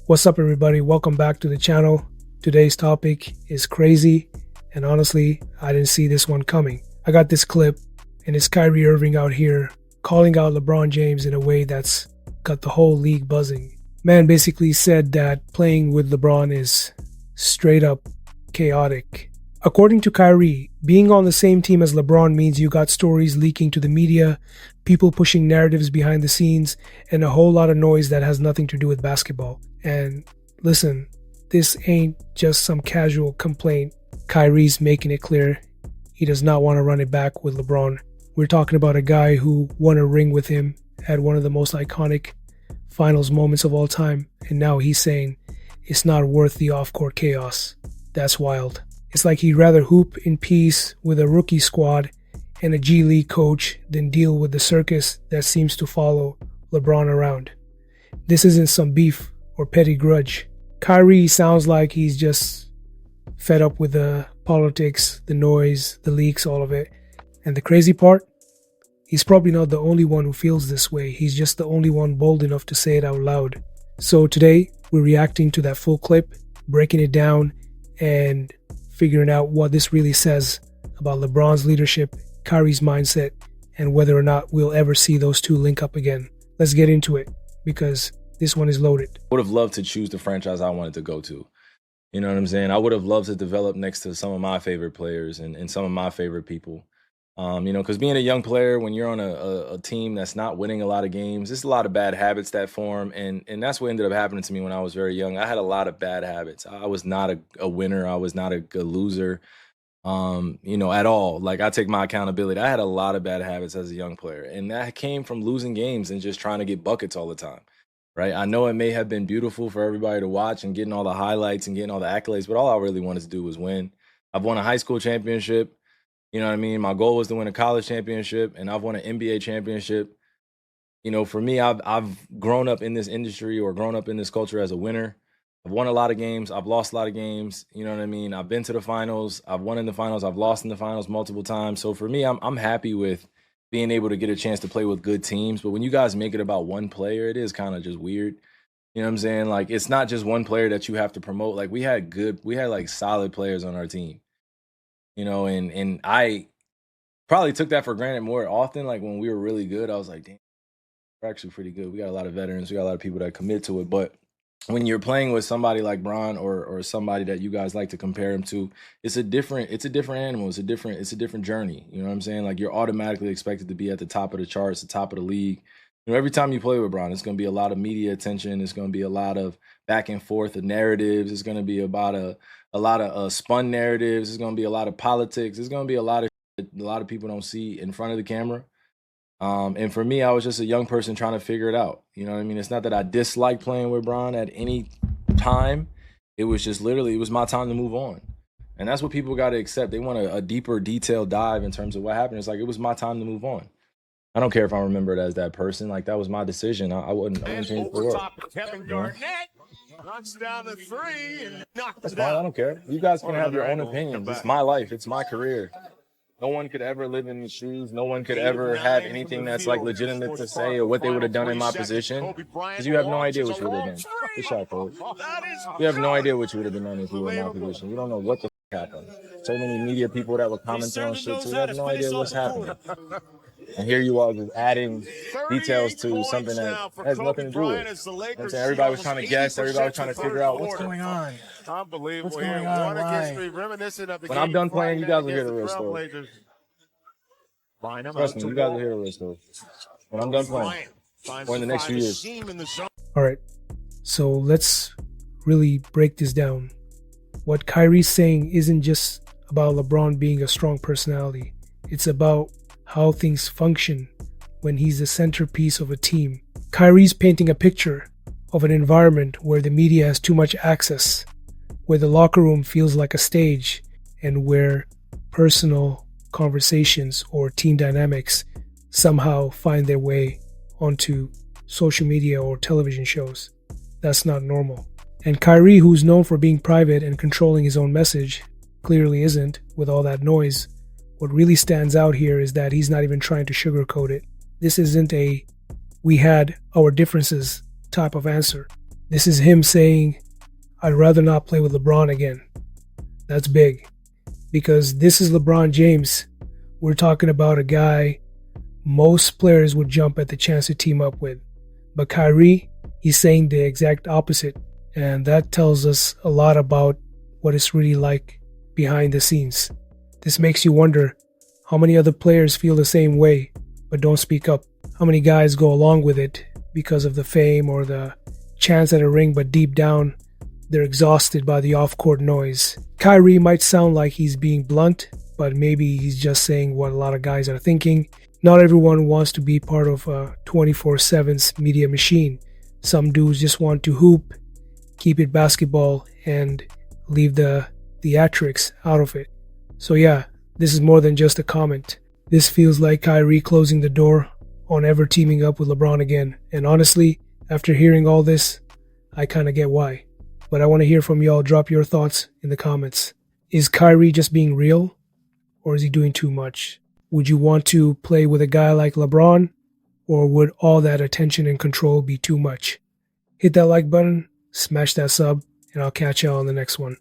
What's up, everybody? Welcome back to the channel. Today's topic is crazy, and honestly, I didn't see this one coming. I got this clip, and it's Kyrie Irving out here calling out LeBron James in a way that's got the whole league buzzing. Man basically said that playing with LeBron is straight up chaotic. According to Kyrie, being on the same team as LeBron means you got stories leaking to the media, people pushing narratives behind the scenes, and a whole lot of noise that has nothing to do with basketball. And listen, this ain't just some casual complaint. Kyrie's making it clear he does not want to run it back with LeBron. We're talking about a guy who won a ring with him, had one of the most iconic finals moments of all time, and now he's saying it's not worth the off-court chaos. That's wild. It's like he'd rather hoop in peace with a rookie squad and a G League coach than deal with the circus that seems to follow LeBron around. This isn't some beef or petty grudge. Kyrie sounds like he's just fed up with the politics, the noise, the leaks, all of it. And the crazy part, he's probably not the only one who feels this way. He's just the only one bold enough to say it out loud. So today, we're reacting to that full clip, breaking it down, and figuring out what this really says about LeBron's leadership, Kyrie's mindset, and whether or not we'll ever see those two link up again. Let's get into it, because this one is loaded. I would have loved to choose the franchise I wanted to go to. You know what I'm saying? I would have loved to develop next to some of my favorite players and some of my favorite people. Because being a young player, when you're on a team that's not winning a lot of games, there's a lot of bad habits that form. And that's what ended up happening to me when I was very young. I had a lot of bad habits. I was not a winner. I was not a good loser, at all. Like, I take my accountability. I had a lot of bad habits as a young player. And that came from losing games and just trying to get buckets all the time. Right? I know it may have been beautiful for everybody to watch and getting all the highlights and getting all the accolades, but all I really wanted to do was win. I've won a high school championship. You know what I mean? My goal was to win a college championship, and I've won an NBA championship. For me, I've grown up in this industry or grown up in this culture as a winner. I've won a lot of games. I've lost a lot of games. You know what I mean? I've been to the finals. I've won in the finals. I've lost in the finals multiple times. So for me, I'm happy with being able to get a chance to play with good teams. But when you guys make it about one player, it is kind of just weird. You know what I'm saying? Like, it's not just one player that you have to promote. Like, we had like solid players on our team. And I probably took that for granted more often. Like, when we were really good, I was like, damn, we're actually pretty good. We got a lot of veterans. We got a lot of people that commit to it. But when you're playing with somebody like Bron or somebody that you guys like to compare him to, it's a different animal. It's a different journey. You know what I'm saying? Like, you're automatically expected to be at the top of the charts, the top of the league. Every time you play with Bron, it's going to be a lot of media attention. It's going to be a lot of back and forth of narratives. It's going to be about a lot of spun narratives. It's going to be a lot of politics. It's going to be a lot of people don't see in front of the camera. And for me, I was just a young person trying to figure it out. You know what I mean? It's not that I disliked playing with Bron at any time. It was just literally, it was my time to move on. And that's what people got to accept. They want a deeper, detailed dive in terms of what happened. It's like, it was my time to move on. I don't care if I remember it as that person. Like, that was my decision. I wouldn't change it for work. Kevin Durant knocks down the three and knocks it out. out. I don't care. You guys can have your own opinions. It's my life. It's my career. No one could ever live in these shoes. No one could ever have anything that's like legitimate to say or what they would have done in my position. Because you have no idea what you would have done. Good shot, coach. You have no idea what you would have done if you were in my position. You don't know what the happened. So many media people that were commenting on shit too. You have no idea what's happening. And here you are just adding details to something that has nothing to do with it. You know what I'm saying? Everybody was trying to guess. Everybody was trying to figure out what's going on. Unbelievable. What's going on? Why? When I'm done playing, you guys will hear the real story. Trust me, you guys will hear the real story. When I'm done playing, or in the next few years. All right, so let's really break this down. What Kyrie's saying isn't just about LeBron being a strong personality. It's about how things function when he's the centerpiece of a team. Kyrie's painting a picture of an environment where the media has too much access, where the locker room feels like a stage, and where personal conversations or team dynamics somehow find their way onto social media or television shows. That's not normal. And Kyrie, who's known for being private and controlling his own message, clearly isn't with all that noise. What really stands out here is that he's not even trying to sugarcoat it. This isn't a "we had our differences" type of answer. This is him saying, I'd rather not play with LeBron again. That's big, because this is LeBron James. We're talking about a guy most players would jump at the chance to team up with. But Kyrie, he's saying the exact opposite. And that tells us a lot about what it's really like behind the scenes. This makes you wonder how many other players feel the same way but don't speak up. How many guys go along with it because of the fame or the chance at a ring, but deep down they're exhausted by the off-court noise. Kyrie might sound like he's being blunt, but maybe he's just saying what a lot of guys are thinking. Not everyone wants to be part of a 24/7's media machine. Some dudes just want to hoop, keep it basketball, and leave the theatrics out of it. So yeah, this is more than just a comment. This feels like Kyrie closing the door on ever teaming up with LeBron again. And honestly, after hearing all this, I kind of get why. But I want to hear from y'all. Drop your thoughts in the comments. Is Kyrie just being real, or is he doing too much? Would you want to play with a guy like LeBron, or would all that attention and control be too much? Hit that like button, smash that sub, and I'll catch y'all on the next one.